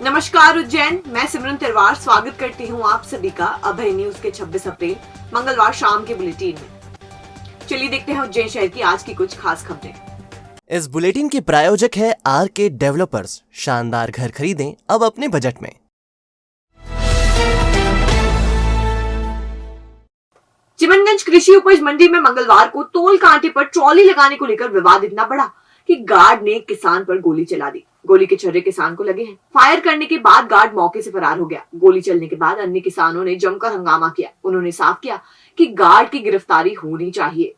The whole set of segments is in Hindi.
नमस्कार उज्जैन, मैं सिमरन तिरवार स्वागत करती हूँ आप सभी का अभय न्यूज के 26 अप्रैल मंगलवार शाम के बुलेटिन में। चलिए देखते हैं उज्जैन शहर की आज की कुछ खास खबरें। इस बुलेटिन के प्रायोजक है आरके डेवलपर्स। शानदार घर खरीदें अब अपने बजट में। चिमनगंज कृषि उपज मंडी में मंगलवार को तोल कांटे पर ट्रॉली लगाने को लेकर विवाद इतना बढ़ा कि गार्ड ने किसान पर गोली चला दी। गोली के छर्रे किसान को लगे हैं। फायर करने के बाद गार्ड मौके से फरार हो गया। गोली चलने के बाद अन्य किसानों ने जमकर हंगामा किया। उन्होंने साफ किया कि गार्ड की गिरफ्तारी होनी चाहिए।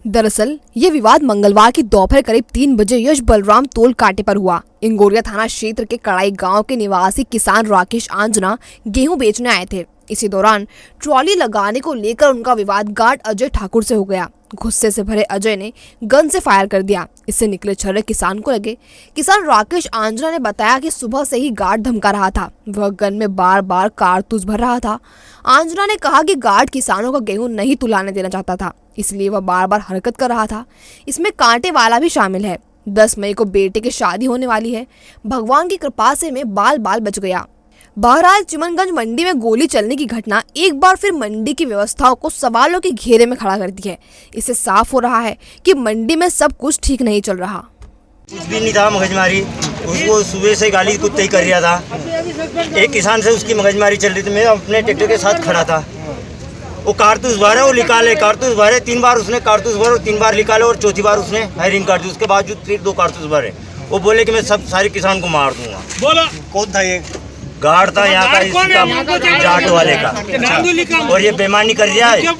दरअसल ये विवाद मंगलवार की दोपहर करीब 3 बजे यश बलराम तोल कांटे पर हुआ। इंगोरिया थाना क्षेत्र के कड़ाई गांव के निवासी किसान राकेश आंजना गेहूं बेचने आए थे। इसी दौरान ट्रॉली लगाने को लेकर उनका विवाद गार्ड अजय ठाकुर से हो गया। गुस्से से भरे अजय ने गन से फायर कर दिया। इससे निकले छर्रे किसान को लगे। किसान राकेश आंजना ने बताया कि सुबह से ही गार्ड धमका रहा था। वह गन में बार बार कारतूस भर रहा था। आंजना ने कहा कि गार्ड किसानों का गेहूं नहीं तुलाने देना चाहता था, इसलिए वह बार बार हरकत कर रहा था। इसमें कांटे वाला भी शामिल है। 10 मई को बेटे की शादी होने वाली है। भगवान की कृपा से मैं बाल बच गया। बहरहाल चिमनगंज मंडी में गोली चलने की घटना एक बार फिर मंडी की व्यवस्थाओं को सवालों के घेरे में खड़ा करती है। इससे साफ हो रहा है कि मंडी में सब कुछ ठीक नहीं चल रहा। कुछ भी नहीं था, मगजमारी उसको सुबह से गाली कुत्ते ही कर रहा था। एक किसान से उसकी मगजमारी चल रही थी। मैं अपने ट्रैक्टर के साथ खड़ा था। वो कारतूस भरे, वो निकाले कारतूस भरे। 3 बार उसने कारतूस भरे, 3 बार निकाले और चौथी बार उसने फायरिंग कर दी। उसके बावजूद फिर 2 कारतूस भरे। वो बोले कि मैं सब सारे किसान को मार दूंगा। बोला कौन था ये? गार्ड था यहाँ का, इसका जाट वाले का। और ये बेईमानी कर दिया है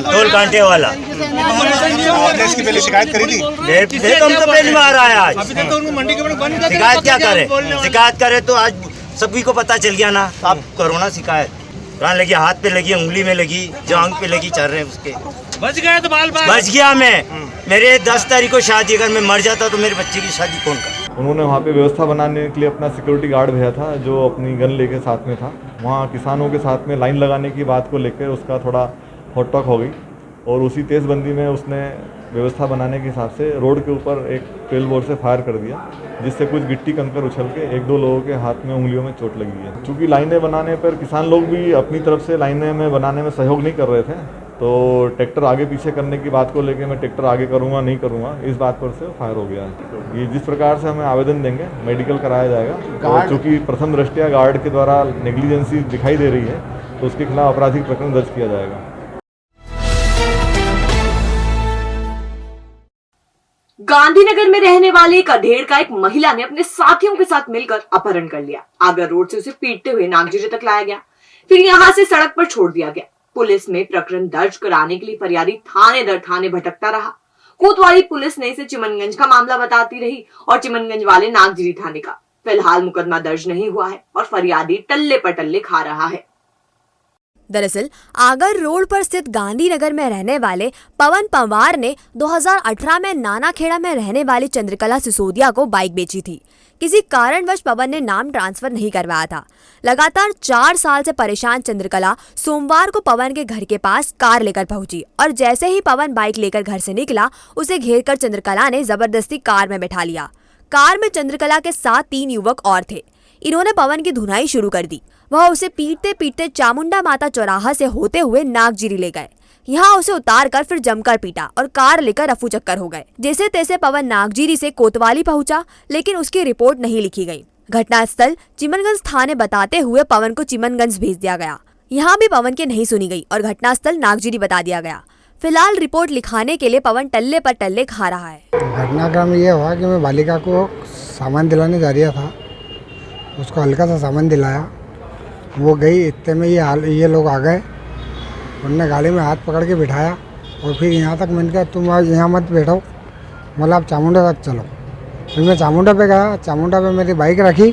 तोल कांटे वाला। आपने इसकी पहले शिकायत करी थी? देखो हम तो पहली बार आए आज। शिकायत क्या करे? शिकायत करे तो आज सभी को पता चल गया ना। आप करो ना शिकायत। कहाँ लगी? हाथ पे लगी, उंगली में लगी, जांग पे लगी, चल रहे हैं उसके। बच गया तो बाल बच गया मैं। मेरे 10 तारीख को शादी, अगर मैं मर जाता तो मेरे बच्चे की शादी कौन कर? उन्होंने वहाँ पे व्यवस्था बनाने के लिए अपना सिक्योरिटी गार्ड भेजा था, जो अपनी गन लेके साथ में था। वहाँ किसानों के साथ में लाइन लगाने की बात को लेकर उसका थोड़ा हॉट टॉक हो गई और उसी तेज़बंदी में उसने व्यवस्था बनाने के हिसाब से रोड के ऊपर एक 12 बोर से फायर कर दिया, जिससे कुछ गिट्टी कंकर उछल के 1-2 लोगों के हाथ में, उंगलियों में चोट लगी है। चूँकि लाइनें बनाने पर किसान लोग भी अपनी तरफ से लाइनें में बनाने में सहयोग नहीं कर रहे थे, तो ट्रैक्टर आगे पीछे करने की बात को लेके मैं ट्रैक्टर आगे करूँगा नहीं करूँगा, इस बात पर से फायर हो गया है। ये जिस प्रकार से हमें आवेदन देंगे, मेडिकल कराया जाएगा। और चूँकि प्रथम दृष्टया गार्ड के द्वारा नेग्लिजेंसी दिखाई दे रही है, तो उसके खिलाफ आपराधिक प्रकरण दर्ज किया जाएगा। गांधीनगर में रहने वाले एक अधेड़ का एक महिला ने अपने साथियों के साथ मिलकर अपहरण कर लिया। आगरा रोड से उसे पीटते हुए नागजीरे तक लाया गया, फिर यहां से सड़क पर छोड़ दिया गया। पुलिस में प्रकरण दर्ज कराने के लिए फरियादी थाने दर थाने भटकता रहा। कोतवाली पुलिस ने इसे चिमनगंज का मामला बताती रही और चिमनगंज वाले नागजीरी थाने का। फिलहाल मुकदमा दर्ज नहीं हुआ है और फरियादी टल्ले पर टल्ले खा रहा है। दरअसल आगर रोड पर स्थित गांधीनगर में रहने वाले पवन पवार ने 2018 में नानाखेड़ा में रहने वाली चंद्रकला सिसोदिया को बाइक बेची थी। किसी कारणवश पवन ने नाम ट्रांसफर नहीं करवाया था। लगातार 4 साल से परेशान चंद्रकला सोमवार को पवन के घर के पास कार लेकर पहुंची और जैसे ही पवन बाइक लेकर घर से निकला, उसे घेरकर चंद्रकला ने जबरदस्ती कार में बैठा लिया। कार में चंद्रकला के साथ 3 युवक और थे। इन्होंने पवन की धुनाई शुरू कर दी। वह उसे पीटते पीटते चामुंडा माता चौराहा से होते हुए नागजीरी ले गए। यहाँ उसे उतार कर फिर जमकर पीटा और कार लेकर रफू चक्कर हो गए। जैसे तैसे पवन नागजीरी से कोतवाली पहुंचा, लेकिन उसकी रिपोर्ट नहीं लिखी गई। घटनास्थल चिमनगंज थाने बताते हुए पवन को चिमनगंज भेज दिया गया। यहाँ भी पवन की नहीं सुनी गई और घटनास्थल नागजीरी बता दिया गया। फिलहाल रिपोर्ट लिखाने के लिए पवन टल्ले पर टल्ले खा रहा है। घटनाक्रम ये हुआ कि मैं बालिका को सामान दिलाने जा रहा था। उसको हल्का सा सामान दिलाया, वो गई। इतने में ये लोग आ गए। उन्होंने गाड़ी में हाथ पकड़ के बिठाया और फिर यहाँ तक मैंने कहा तुम आज यहाँ मत बैठो, बोला आप चामुंडा तक चलो। फिर मैं चामुंडा पे गया। चामुंडा पे मेरी बाइक रखी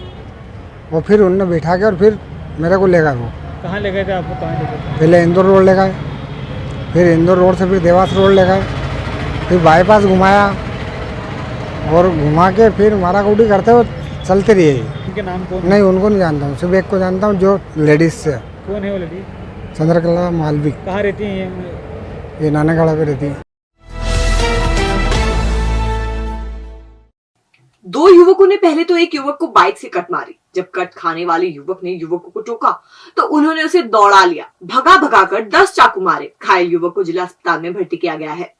और फिर उन्होंने बिठा के और फिर मेरे को ले गए। वो कहाँ ले गए थे आपको? कहाँ ले गए? पहले इंदौर रोड ले गए, फिर इंदौर रोड से फिर देवास रोड ले गए, फिर बाईपास घुमाया और घुमा के फिर माराकुटी करते हुए चलते रहे। उनके नाम कौन? नहीं, उनको नहीं जानता हूँ, सिर्फ एक को जानता हूँ जो लेडीज से। कौन है वो लेडी? चंद्रकला मालवी। कहाँ रहती है ये नानाखेड़ा पे रहती है। दो युवकों ने पहले तो एक युवक को बाइक से कट मारी। जब कट खाने वाले युवक ने युवकों को टोका तो उन्होंने उसे दौड़ा लिया। भगा कर 10 चाकू मारे। घायल युवक को जिला अस्पताल में भर्ती किया गया है।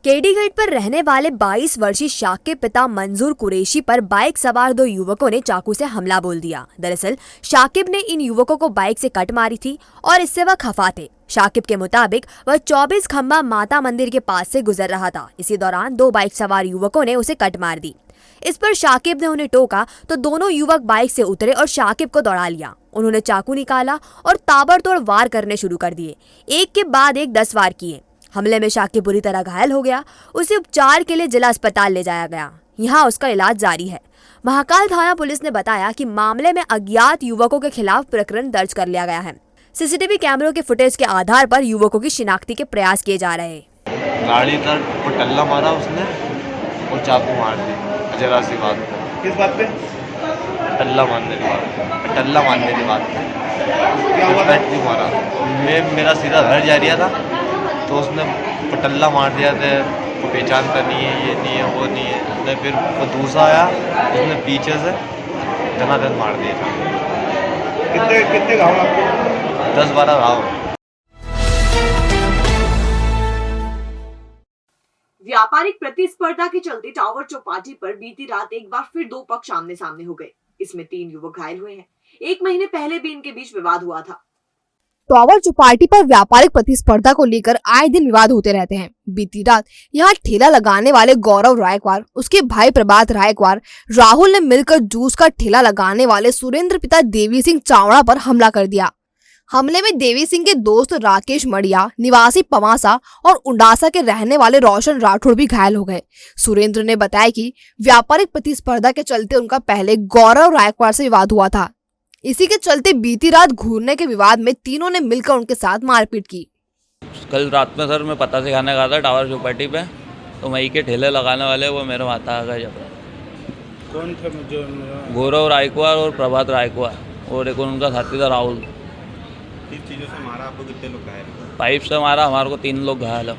केडी गेट पर रहने वाले 22 वर्षीय शाक के पिता मंजूर कुरैशी पर बाइक सवार 2 युवकों ने चाकू से हमला बोल दिया। दरअसल शाकिब ने इन युवकों को बाइक से कट मारी थी और इससे वह खफा थे। शाकिब के मुताबिक वह 24 खंबा माता मंदिर के पास से गुजर रहा था। इसी दौरान 2 बाइक सवार युवकों ने उसे कट मार दी। इस पर शाकिब ने उन्हें टोका तो दोनों युवक बाइक से उतरे और शाकिब को दौड़ा लिया। उन्होंने चाकू निकाला और ताबड़तोड़ वार करने शुरू कर दिए। एक के बाद एक 10 वार किए। हमले में शाकिब बुरी तरह घायल हो गया। उसे उपचार के लिए जिला अस्पताल ले जाया गया। यहाँ उसका इलाज जारी है। महाकाल थाना पुलिस ने बताया कि मामले में अज्ञात युवकों के खिलाफ प्रकरण दर्ज कर लिया गया है। सीसीटीवी कैमरों के फुटेज के आधार पर युवकों की शिनाख्ती के प्रयास किए जा रहे हैं। गाड़ी तक पटल्ला मारा उसने और चाकू मार दी। जरा सी बात किस बात पे? पटल्ला मारने की बात क्या हुआ था? बैटरी मारा। मेरा सीधा घर जा रहा था तो उसने पटल्ला मार दिया था। पहचान करनी है, ये नहीं है, वो नहीं है। उसने फिर वो दूसरा आया, उसने पीछे से धनाधन मार दिया था। कितने घाव आपको? 10-12 घाव। व्यापारिक प्रतिस्पर्धा के चलते टावर चौपाटी पर बीती रात एक बार फिर 2 पक्ष आमने सामने हो गए। इसमें 3 युवक घायल हुए हैं। 1 महीने पहले भी इनके बीच विवाद हुआ था। टावर चौपाटी पर व्यापारिक प्रतिस्पर्धा को लेकर आए दिन विवाद होते रहते हैं। बीती रात यहाँ ठेला लगाने वाले गौरव रायकवार, उसके भाई प्रभात रायकवार, राहुल ने मिलकर जूस का ठेला लगाने वाले सुरेंद्र पिता देवी सिंह चावड़ा पर हमला कर दिया। हमले में देवी सिंह के दोस्त राकेश मड़िया, निवासी पवासा और उंडासा के रहने वाले रोशन राठौड़ भी घायल हो गए। सुरेंद्र ने बताया कि व्यापारिक प्रतिस्पर्धा के चलते उनका पहले गौरव रायकवार से विवाद हुआ था। इसी के चलते बीती रात घूरने के विवाद में तीनों ने मिलकर उनके साथ मारपीट की। कल रात में सर मैं पता सिखाने गया था टावर चौपाटी पे, तो वहीं के ठेले लगाने वाले वो मेरे माता आ गए। जब कौन थे? जो गौरव रायकवार और प्रभात रायकवार और एक उनका साथी था राहुल। किस चीज़ों से मारा आपको? कितने लोग घायल? पाइप से मारा, हमारे को 3 लोग घायल।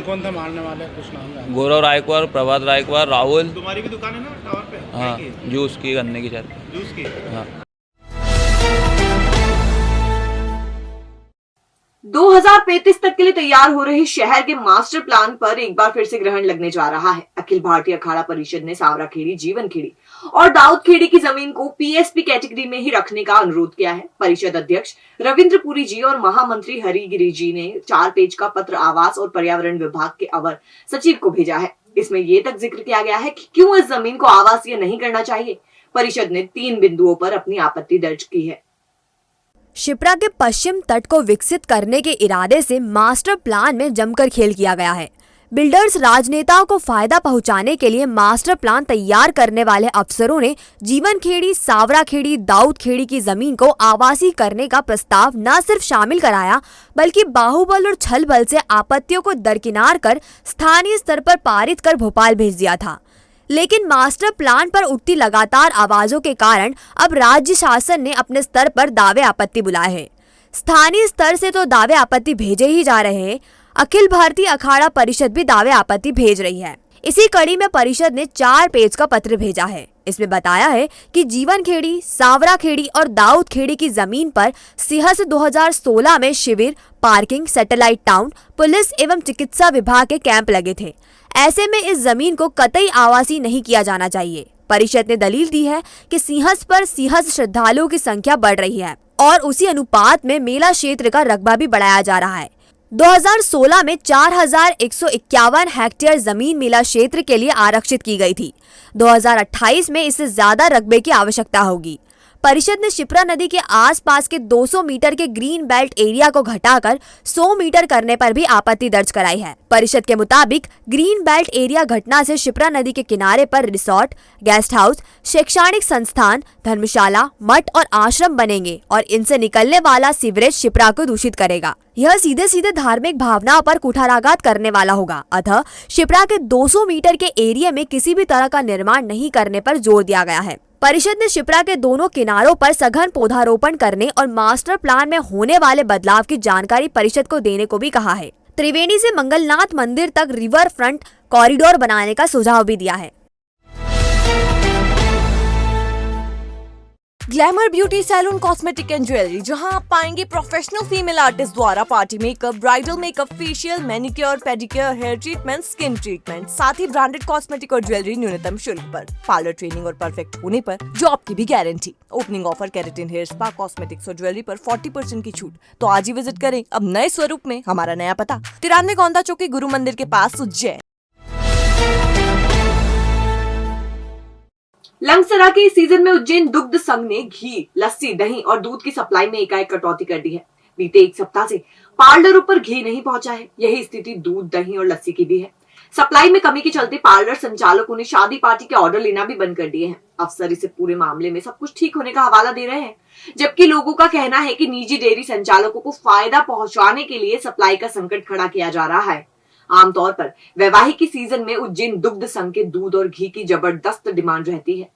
कौन था मारने वाले? कुछ नाम है? गौरव रायकवार, प्रभात रायकवार, राहुल। तुम्हारी भी दुकान है ना टावर पे? हाँ, जूस की, गन्ने की चल। जूस की? हाँ। 2035 तक के लिए तैयार हो रहे शहर के मास्टर प्लान पर एक बार फिर से ग्रहण लगने जा रहा है। अखिल भारतीय अखाड़ा परिषद ने सावरा खेड़ी, जीवन खेड़ी और दाऊद खेड़ी की जमीन को पीएसपी कैटेगरी में ही रखने का अनुरोध किया है। परिषद अध्यक्ष रविंद्र पुरी जी और महामंत्री हरिगिरी जी ने 4 पेज का पत्र आवास और पर्यावरण विभाग के अवर सचिव को भेजा है। इसमें ये तक जिक्र किया गया है कि क्यों इस जमीन को आवासीय नहीं करना चाहिए। परिषद ने 3 बिंदुओं पर अपनी आपत्ति दर्ज की है। शिप्रा के पश्चिम तट को विकसित करने के इरादे से मास्टर प्लान में जमकर खेल किया गया है। बिल्डर्स राजनेताओं को फायदा पहुंचाने के लिए मास्टर प्लान तैयार करने वाले अफसरों ने जीवन खेड़ी, सावरा खेड़ी, दाऊद खेड़ी की जमीन को आवासीय करने का प्रस्ताव न सिर्फ शामिल कराया बल्कि बाहुबल और छल बल से आपत्तियों को दरकिनार कर स्थानीय स्तर पर पारित कर भोपाल भेज दिया था। लेकिन मास्टर प्लान पर उठती लगातार आवाजों के कारण अब राज्य शासन ने अपने स्तर पर दावे आपत्ति बुलाए हैं। स्थानीय स्तर से तो दावे आपत्ति भेजे ही जा रहे हैं, अखिल भारतीय अखाड़ा परिषद भी दावे आपत्ति भेज रही है। इसी कड़ी में परिषद ने 4 पेज का पत्र भेजा है। इसमें बताया है कि जीवन खेड़ी, सावरा खेड़ी और दाऊद खेड़ी की जमीन पर सिंहस्थ 2016 में शिविर, पार्किंग, सैटेलाइट टाउन, पुलिस एवं चिकित्सा विभाग के कैंप लगे थे। ऐसे में इस जमीन को कतई आवासीय नहीं किया जाना चाहिए। परिषद ने दलील दी है कि सिंहस्थ पर सिंहस्थ श्रद्धालुओं की संख्या बढ़ रही है और उसी अनुपात में मेला क्षेत्र का रकबा भी बढ़ाया जा रहा है। 2016 में 4151 हेक्टेयर जमीन मेला क्षेत्र के लिए आरक्षित की गई थी। 2028 में इससे ज्यादा रकबे की आवश्यकता होगी। परिषद ने शिप्रा नदी के आसपास के 200 मीटर के ग्रीन बेल्ट एरिया को घटाकर 100 मीटर करने पर भी आपत्ति दर्ज कराई है। परिषद के मुताबिक ग्रीन बेल्ट एरिया घटना से शिप्रा नदी के किनारे पर रिसोर्ट, गेस्ट हाउस, शैक्षणिक संस्थान, धर्मशाला, मठ और आश्रम बनेंगे और इनसे निकलने वाला सीवरेज शिप्रा को दूषित करेगा। यह सीधे सीधे धार्मिक भावनाओं पर कुठाराघात करने वाला होगा। अतः शिप्रा के 200 मीटर के एरिया में किसी भी तरह का निर्माण नहीं करने पर जोर दिया गया है। परिषद ने शिप्रा के दोनों किनारों पर सघन पौधारोपण करने और मास्टर प्लान में होने वाले बदलाव की जानकारी परिषद को देने को भी कहा है। त्रिवेणी से मंगलनाथ मंदिर तक रिवर फ्रंट कॉरिडोर बनाने का सुझाव भी दिया है। Glamour beauty salon cosmetic and jewellery, जहां आप पाएंगे प्रोफेशनल फीमेल आर्टिस्ट द्वारा party makeup, bridal makeup, facial, manicure, pedicure, hair treatment, skin treatment, साथ ही ब्रांडेड कॉस्मेटिक और ज्वेलरी न्यूनतम शुल्क पर, पार्लर ट्रेनिंग और परफेक्ट होने पर जॉब की भी guarantee. Opening offer keratin hair spa, cosmetics और ज्वेलरी पर 40% की छूट। तो आज ही विजिट करें अब नए स्वरूप में। हमारा नया पता 93 गोंदा चौकी, गुरु मंदिर के पास, उज्जैन। लंगसरा के इस सीजन में उज्जैन दुग्ध संघ ने घी, लस्सी, दही और दूध की सप्लाई में एकाएक कटौती कर दी है। बीते एक सप्ताह से पार्लरों पर घी नहीं पहुंचा है। यही स्थिति दूध, दही और लस्सी की भी है। सप्लाई में कमी के चलते पार्लर संचालकों ने शादी पार्टी के ऑर्डर लेना भी बंद कर दिए हैं। अफसर इसे पूरे मामले में सब कुछ ठीक होने का हवाला दे रहे हैं, जबकि लोगों का कहना है कि निजी डेयरी संचालकों को फायदा पहुंचाने के लिए सप्लाई का संकट खड़ा किया जा रहा है। आमतौर पर वैवाहिक सीजन में उज्जैन दुग्ध संघ के दूध और घी की जबरदस्त डिमांड रहती है।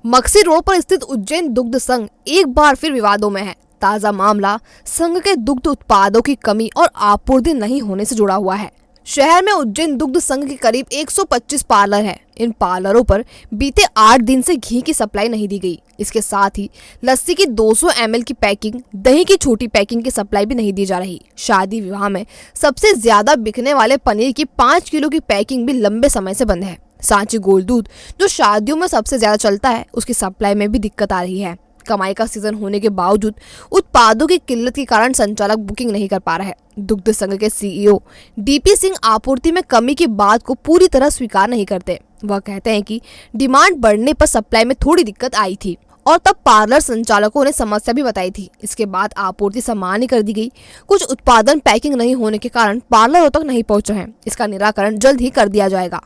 मक्सी रोड पर स्थित उज्जैन दुग्ध संघ एक बार फिर विवादों में है। ताजा मामला संघ के दुग्ध उत्पादों की कमी और आपूर्ति नहीं होने से जुड़ा हुआ है। शहर में उज्जैन दुग्ध संघ के करीब 125 पार्लर हैं। इन पार्लरों पर बीते 8 दिन से घी की सप्लाई नहीं दी गई। इसके साथ ही लस्सी की 200 ml की पैकिंग, दही की छोटी पैकिंग की सप्लाई भी नहीं दी जा रही। शादी विवाह में सबसे ज्यादा बिकने वाले पनीर की 5 किलो की पैकिंग भी लंबे समय से बंद है। सांची गोल्ड दूध, जो शादियों में सबसे ज्यादा चलता है, उसकी सप्लाई में भी दिक्कत आ रही है। कमाई का सीजन होने के बावजूद उत्पादों की किल्लत के कारण संचालक बुकिंग नहीं कर पा रहे हैं। दुग्ध संघ के सीईओ डीपी सिंह आपूर्ति में कमी की बात को पूरी तरह स्वीकार नहीं करते। वह कहते हैं कि डिमांड बढ़ने पर सप्लाई में थोड़ी दिक्कत आई थी और तब पार्लर संचालकों ने समस्या भी बताई थी। इसके बाद आपूर्ति सामान्य कर दी गई। कुछ उत्पादन पैकिंग नहीं होने के कारण पार्लरों तक नहीं पहुंचे हैं। इसका निराकरण जल्द ही कर दिया जाएगा।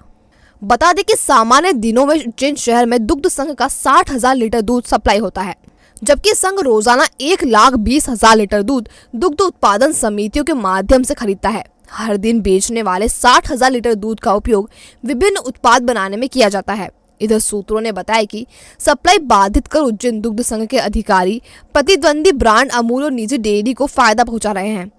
बता दें कि सामान्य दिनों में उज्जैन शहर में दुग्ध संघ का 60,000 लीटर दूध सप्लाई होता है, जबकि संघ रोजाना 1,20,000 लीटर दूध दुग्ध उत्पादन समितियों के माध्यम से खरीदता है। हर दिन बेचने वाले 60,000 लीटर दूध का उपयोग विभिन्न उत्पाद बनाने में किया जाता है। इधर सूत्रों ने बताया कि सप्लाई बाधित कर उज्जैन दुग्ध संघ के अधिकारी प्रतिद्वंदी ब्रांड अमूल और निजी डेयरी को फायदा पहुंचा रहे हैं।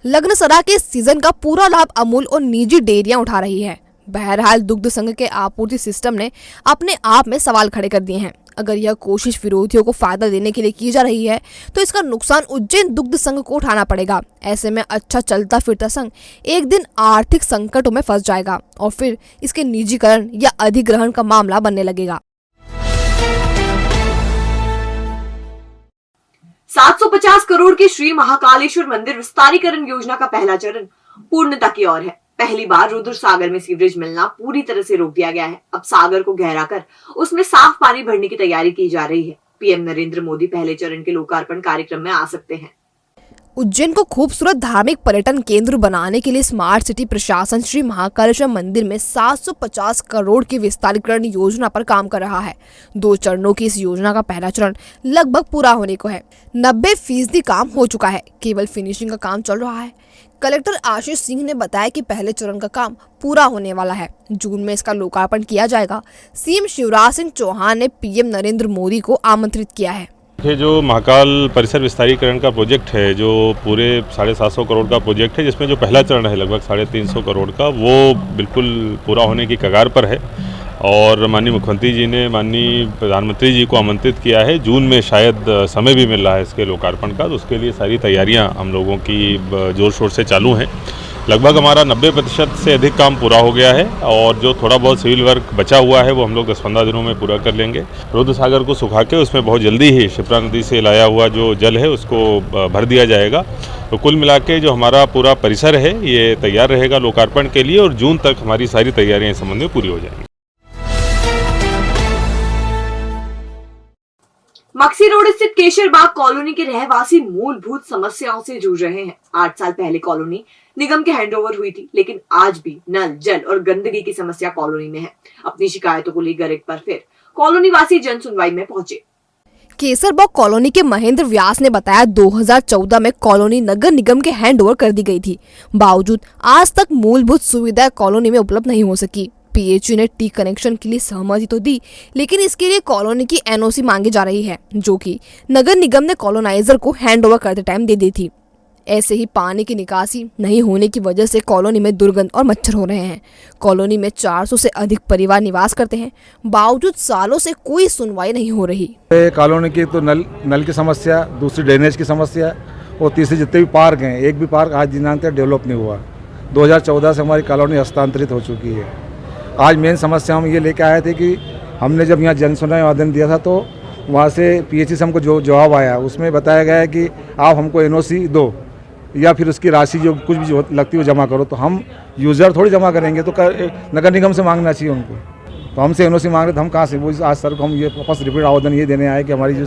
लग्नसरा के सीजन का पूरा लाभ अमूल और निजी डेयरियां उठा रही है। बहरहाल दुग्ध संघ के आपूर्ति सिस्टम ने अपने आप में सवाल खड़े कर दिए हैं। अगर यह कोशिश विरोधियों को फायदा देने के लिए की जा रही है तो इसका नुकसान उज्जैन दुग्ध संघ को उठाना पड़ेगा। ऐसे में अच्छा चलता फिरता संघ एक दिन आर्थिक संकटों में फंस जाएगा और फिर इसके निजीकरण या अधिग्रहण का मामला बनने लगेगा। 750 करोड़ के श्री महाकालेश्वर मंदिर विस्तारीकरण योजना का पहला चरण पूर्णता की ओर है। पहली बार रुद्र सागर में सीवरेज मिलना पूरी तरह से रोक दिया गया है। अब सागर को गहरा कर उसमें साफ पानी भरने की तैयारी की जा रही है। पीएम नरेंद्र मोदी पहले चरण के लोकार्पण कार्यक्रम में आ सकते हैं। उज्जैन को खूबसूरत धार्मिक पर्यटन केंद्र बनाने के लिए स्मार्ट सिटी प्रशासन श्री महाकालेश्वर मंदिर में 750 करोड़ की विस्तारीकरण योजना पर काम कर रहा है। 2 चरणों की इस योजना का पहला चरण लगभग पूरा होने को है। 90% काम हो चुका है, केवल फिनिशिंग का काम चल रहा है। कलेक्टर आशीष सिंह ने बताया कि पहले चरण का काम पूरा होने वाला है। जून में इसका लोकार्पण किया जाएगा। सीएम शिवराज सिंह चौहान ने पीएम नरेंद्र मोदी को आमंत्रित किया है। ये जो महाकाल परिसर विस्तारीकरण का प्रोजेक्ट है, जो पूरे 750 करोड़ का प्रोजेक्ट है, जिसमें जो पहला चरण है लगभग 350 करोड़ का, वो बिल्कुल पूरा होने की कगार पर है। और माननीय मुख्यमंत्री जी ने माननीय प्रधानमंत्री जी को आमंत्रित किया है। जून में शायद समय भी मिल रहा है इसके लोकार्पण का, तो उसके लिए सारी तैयारियां हम लोगों की जोर शोर से चालू हैं। लगभग हमारा 90% से अधिक काम पूरा हो गया है और जो थोड़ा बहुत सिविल वर्क बचा हुआ है वो हम लोग 10-15 दिनों में पूरा कर लेंगे। रुद्र सागर को सुखा के उसमें बहुत जल्दी ही शिप्रा नदी से लाया हुआ जो जल है उसको भर दिया जाएगा। तो कुल मिला के जो हमारा पूरा परिसर है ये तैयार रहेगा लोकार्पण के लिए और जून तक हमारी सारी तैयारियाँ इस संबंध में पूरी हो जाएंगी। मक्सी रोड स्थित केशरबाग कॉलोनी के रहवासी मूलभूत समस्याओं से जूझ रहे हैं। 8 साल पहले कॉलोनी निगम के हैंडओवर हुई थी, लेकिन आज भी नल, जल और गंदगी की समस्या कॉलोनी में है। अपनी शिकायतों को लेकर एक बार फिर कॉलोनी वासी जन सुनवाई में पहुंचे। केसरबाग कॉलोनी के महेंद्र व्यास ने बताया 2014 में कॉलोनी नगर निगम के हैंडओवर कर दी गई थी। बावजूद आज तक मूलभूत सुविधाएं कॉलोनी में उपलब्ध नहीं हो सकी। पीएचयू ने टी कनेक्शन के लिए सहमति तो दी, लेकिन इसके लिए कॉलोनी की एनओसी मांगी जा रही है, जो कि नगर निगम ने कॉलोनाइजर को हैंडओवर करते टाइम दे दी थी। ऐसे ही पानी की निकासी नहीं होने की वजह से कॉलोनी में दुर्गंध और मच्छर हो रहे हैं। कॉलोनी में 400 से अधिक परिवार निवास करते हैं, बावजूद सालों से कोई सुनवाई नहीं हो रही। कॉलोनी की तो नल की समस्या, दूसरी ड्रेनेज की समस्या और तीसरी जितने भी पार्क हैं, एक भी पार्क आज दिनांक तक डेवलप नहीं हुआ। 2014 से हमारी कॉलोनी हस्तांतरित हो चुकी है। आज मेन समस्या हम ये लेके आए थे कि हमने जब यहाँ जन सुनवाई आवेदन दिया था तो वहाँ से PHC से हमको जो जवाब आया उसमें बताया गया है कि आप हमको NOC दो या फिर उसकी राशि जो कुछ भी लगती है वो जमा करो। तो हम यूज़र थोड़ी जमा करेंगे, तो नगर निगम से मांगना चाहिए उनको। तो हमसे NOC मांग रहे तो हम कहाँ से, वो आज सर को हम ये वापस रिपीट आवेदन ये देने आए कि हमारी जो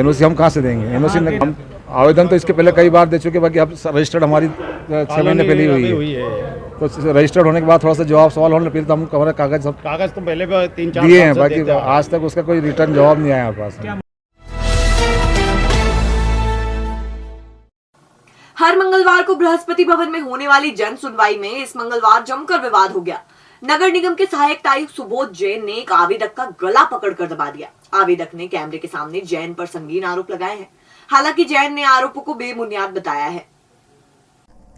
NOC हम कहाँ से देंगे। NOC हम आवेदन तो इसके पहले कई बार दे चुके, बाकी अब रजिस्टर्ड हमारी 6 महीने पहले हुई है। तो रजिस्टर्ड होने के बाद थोड़ा सा जवाब सवाल होने फिर तो हम हमारे कागज तो पहले 3-4 दिए हैं, बाकी आज तक उसका कोई रिटर्न जवाब नहीं आया हमारे पास। हर मंगलवार को बृहस्पति भवन में होने वाली जन सुनवाई में इस मंगलवार जमकर विवाद हो गया। नगर निगम के सहायक आयुक्त सुबोध जैन ने एक आवेदक का गला पकड़कर दबा दिया। आवेदक ने कैमरे के सामने जैन पर संगीन आरोप लगाए हैं। हालांकि जैन ने आरोपों को बेबुनियाद बताया है।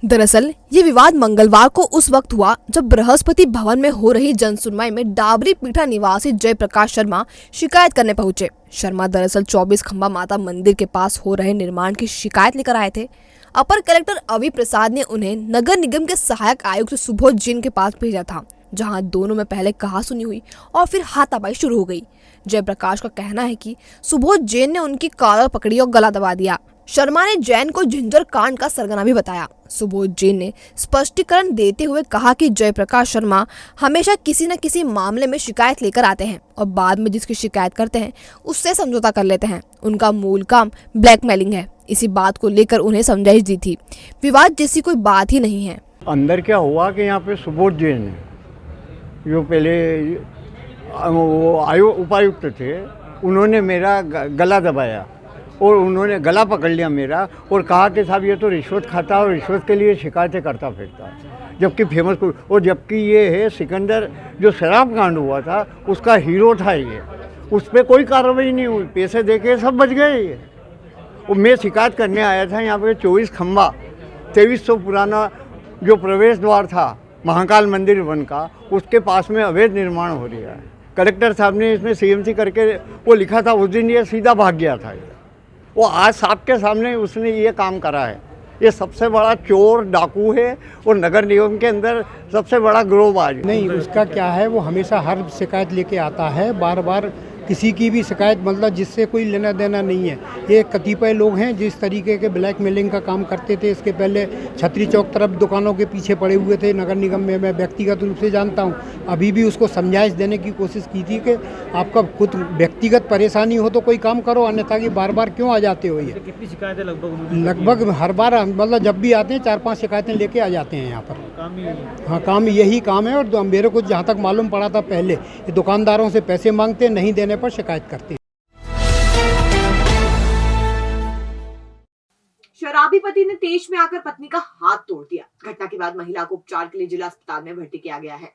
दरअसल ये विवाद मंगलवार को उस वक्त हुआ जब बृहस्पति भवन में हो रही जन सुनवाई में डाबरी पीठा निवासी जयप्रकाश शर्मा शिकायत करने पहुंचे। शर्मा दरअसल 24 खंबा माता मंदिर के पास हो रहे निर्माण की शिकायत लेकर आए थे। अपर कलेक्टर अवि प्रसाद ने उन्हें नगर निगम के सहायक आयुक्त सुबोध जैन के पास भेजा था, जहां दोनों में पहले कहासुनी हुई और फिर हाथापाई शुरू हो गई। जयप्रकाश का कहना है कि सुबोध जैन ने उनकी कॉलर पकड़ी और गला दबा दिया। शर्मा ने जैन को झिंझर कांड का सरगना भी बताया। सुबोध जैन ने स्पष्टीकरण देते हुए कहा कि जयप्रकाश शर्मा हमेशा किसी न किसी मामले में शिकायत लेकर आते हैं और बाद में जिसकी शिकायत करते हैं उससे समझौता कर लेते हैं। उनका मूल काम ब्लैकमेलिंग है। इसी बात को लेकर उन्हें समझाइश दी थी। विवाद जैसी कोई बात ही नहीं है। अंदर क्या हुआ कि यहाँ पे सुबोध जैन है, जो पहले वो उपायुक्त थे, उन्होंने मेरा गला दबाया और उन्होंने गला पकड़ लिया मेरा और कहा कि साहब ये तो रिश्वत खाता है और रिश्वत के लिए शिकायतें करता फिरता है। जबकि फेमस और जबकि ये है सिकंदर जो शराब कांड हुआ था उसका हीरो था ये, उस पर कोई कार्रवाई नहीं हुई, पैसे देके सब बच गए ये। और मैं शिकायत करने आया था यहाँ पे 24 खंबा 2300 पुराना जो प्रवेश द्वार था महाकाल मंदिर वन का, उसके पास में अवैध निर्माण हो रहा है। कलेक्टर साहब ने इसमें CMC करके वो लिखा था, उस दिन ये सीधा भाग गया था। वो आज सबके सामने उसने ये काम करा है। ये सबसे बड़ा चोर डाकू है और नगर निगम के अंदर सबसे बड़ा गिरोहबाज। नहीं, उसका क्या है, वो हमेशा हर शिकायत लेके आता है, बार बार किसी की भी शिकायत, मतलब जिससे कोई लेना देना नहीं है। ये कतिपय लोग हैं जिस तरीके के ब्लैकमेलिंग का काम करते थे। इसके पहले छतरी चौक तरफ दुकानों के पीछे पड़े हुए थे नगर निगम में, मैं व्यक्तिगत रूप से जानता हूँ। अभी भी उसको समझाइश देने की कोशिश की थी कि आपका खुद व्यक्तिगत परेशानी हो तो कोई काम करो, अन्यथा कि बार बार क्यों आ जाते हो। ये कितनी शिकायतें लगभग हर बार, मतलब जब भी आते हैं 4-5 शिकायतें लेके आ जाते हैं यहाँ पर। काम ही हाँ, काम यही काम है। और मेरे को जहाँ तक मालूम पड़ा था पहले, ये दुकानदारों से पैसे मांगते, नहीं देने पर शिकायत करते। शराबी पति ने तेज में आकर पत्नी का हाथ तोड़ दिया। घटना के बाद महिला को उपचार के लिए जिला अस्पताल में भर्ती किया गया है।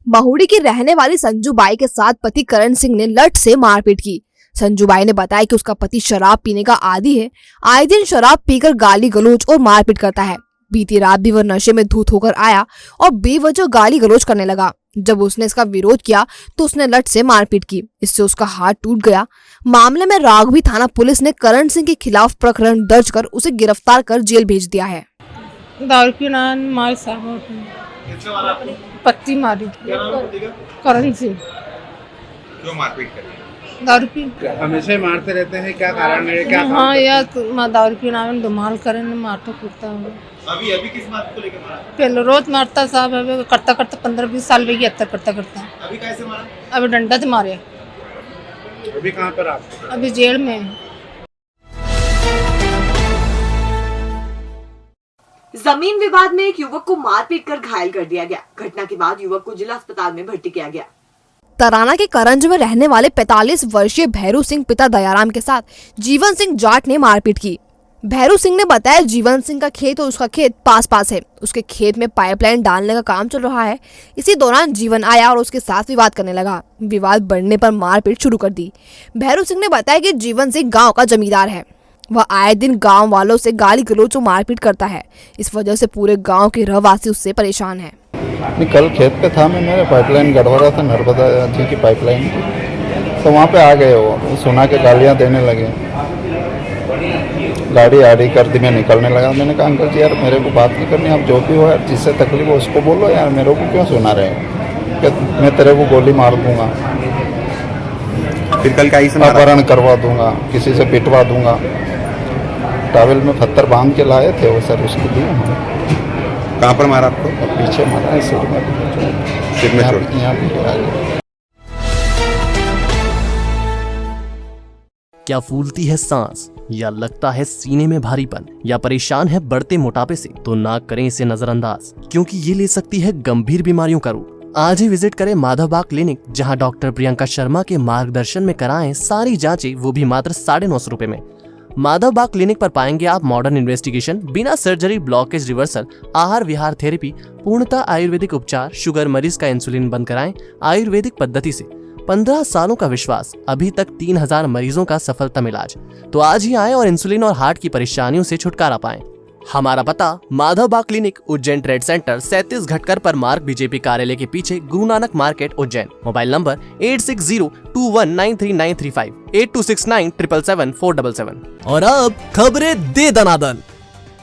महुड़ी की रहने वाली संजू बाई के साथ पति करण सिंह ने लठ से मारपीट की। संजू बाई ने बताया कि उसका पति शराब पीने का आदी है, आए दिन शराब पीकर गाली गलौज और मारपीट करता है। बीती रात भी वह नशे में धुत होकर आया और बेवजह गाली गलौज करने लगा। जब उसने इसका विरोध किया तो उसने लठ से मारपीट की, इससे उसका हाथ टूट गया। मामले में राघवी थाना पुलिस ने करण सिंह के खिलाफ प्रकरण दर्ज कर उसे गिरफ्तार कर जेल भेज दिया है। दारू पीना मार पत्ती मारी करण सिंह। क्यों मारपीट करी? दारू पी हमेशा मारते रहते हैं, क्या कारण है? क्या हाँ यार, दारू पीना में धमाल करे मारता कूदता हूँ। अभी किस बात को लेकर मारा? पहले रोज मारता साहब, अभी करता 15-20 साल में करता करता। अभी कैसे मारा? अभी डंडा से मारे। अभी कहाँ पर आप? अभी जेल में। जमीन विवाद में एक युवक को मारपीट कर घायल कर दिया गया। घटना के बाद युवक को जिला अस्पताल में भर्ती किया गया। तराना के करंज में रहने वाले 45 वर्षीय भैरू सिंह पिता दयाराम के साथ जीवन सिंह जाट ने मारपीट की। भैरू सिंह ने बताया जीवन सिंह का खेत और उसका खेत पास है। उसके खेत में पाइपलाइन डालने का काम चल रहा है। इसी दौरान जीवन आया और उसके साथ विवाद करने लगा। विवाद बढ़ने पर मारपीट शुरू कर दी। भैरू सिंह ने बताया कि जीवन सिंह गांव का जमींदार है। वह आए दिन गांव वालों से गाली गलौज और मारपीट करता है। इस वजह से पूरे गांव के रहवासी उससे परेशान हैं। मैं कल खेत पे था, मैं मेरे पाइपलाइन गड़वा रहा था, नर्मदा जी की पाइपलाइन की, तो वहाँ पे आ गए वो सुना के गालियाँ देने लगे, गाड़ी आड़ी कर दी। मैं निकलने लगा, मैंने कहा अंकल जी यार मेरे को बात नहीं करनी, आप जो भी हो यार जिससे तकलीफ हो उसको बोलो यार, मेरे को क्यों सुना रहे हो कि मैं तेरे को गोली मार दूंगा, फिर कल का अपहरण करवा दूंगा, किसी से पिटवा दूंगा। टावल में पत्थर बांध के लाए थे वो सर, उसके लिए। कहाँ पर मारा आपको? पीछे मारा है, सिर में, सिर में चोट। यहाँ भी आ गया। क्या फूलती है सांस, या लगता है सीने में भारीपन, या परेशान है बढ़ते मोटापे से, तो ना करें इसे नजरअंदाज, क्योंकि ये ले सकती है गंभीर बीमारियों का रूप। आज ही विजिट करें माधव बाग क्लिनिक, जहां डॉक्टर प्रियंका शर्मा के मार्गदर्शन में कराएं सारी जांचें, वो भी मात्र 950 रुपए में। माधव बाग क्लिनिक पर पाएंगे आप मॉडर्न इन्वेस्टिगेशन, बिना सर्जरी, ब्लॉकेज रिवर्सल, आहार विहार थेरेपी, पूर्णतः आयुर्वेदिक उपचार, शुगर मरीज का इंसुलिन बंद कराएं आयुर्वेदिक पद्धति से। 15 सालों का विश्वास, अभी तक 3000 मरीजों का सफलतम इलाज। तो आज ही आएं और इंसुलिन और हार्ट की परेशानियों से छुटकारा पाएं। हमारा पता माधव बाग क्लिनिक, उज्जैन ट्रेड सेंटर 37 घटकर पर मार्ग, बीजेपी कार्यालय के पीछे, Guru Nanak market, Ujjain. Mobile number 8602193935, 8269777477। और अब खबरें दे दनादन।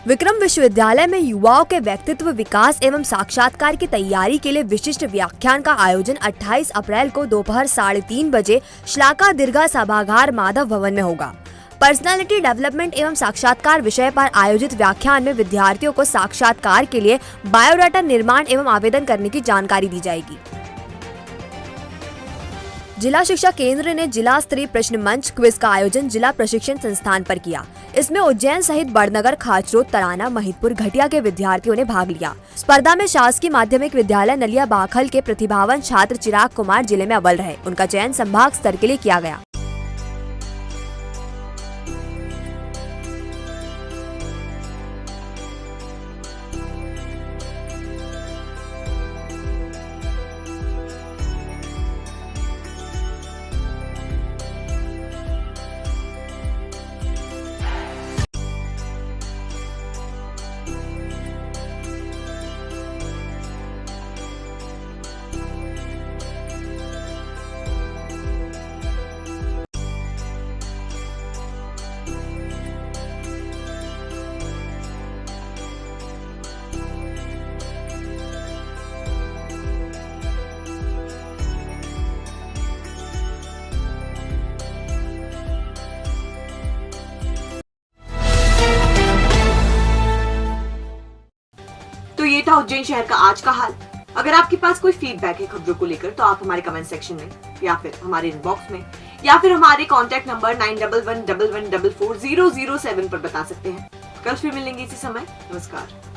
विक्रम विश्वविद्यालय में युवाओं के व्यक्तित्व विकास एवं साक्षात्कार की तैयारी के लिए विशिष्ट व्याख्यान का आयोजन 28 अप्रैल को दोपहर 3:30 बजे श्लाका दीर्घा सभागार माधव भवन में होगा। पर्सनालिटी डेवलपमेंट एवं साक्षात्कार विषय पर आयोजित व्याख्यान में विद्यार्थियों को साक्षात्कार के लिए बायोडाटा निर्माण एवं आवेदन करने की जानकारी दी जाएगी। जिला शिक्षा केंद्र ने जिला स्तरीय प्रश्न मंच क्विज का आयोजन जिला प्रशिक्षण संस्थान पर किया। इसमें उज्जैन सहित बड़नगर, खाचरोद, तराना, महिदपुर, घटिया के विद्यार्थियों ने भाग लिया। स्पर्धा में शासकीय माध्यमिक विद्यालय नलिया बाखल के प्रतिभावान छात्र चिराग कुमार जिले में अव्वल रहे। उनका चयन संभाग स्तर के लिए किया गया। तो ये था उज्जैन शहर का आज का हाल। अगर आपके पास कोई फीडबैक है खबरों को लेकर, तो आप हमारे कमेंट सेक्शन में, या फिर हमारे इनबॉक्स में, या फिर हमारे कॉन्टैक्ट नंबर 911111440007 पर बता सकते हैं। कल फिर मिलेंगे इसी समय। नमस्कार।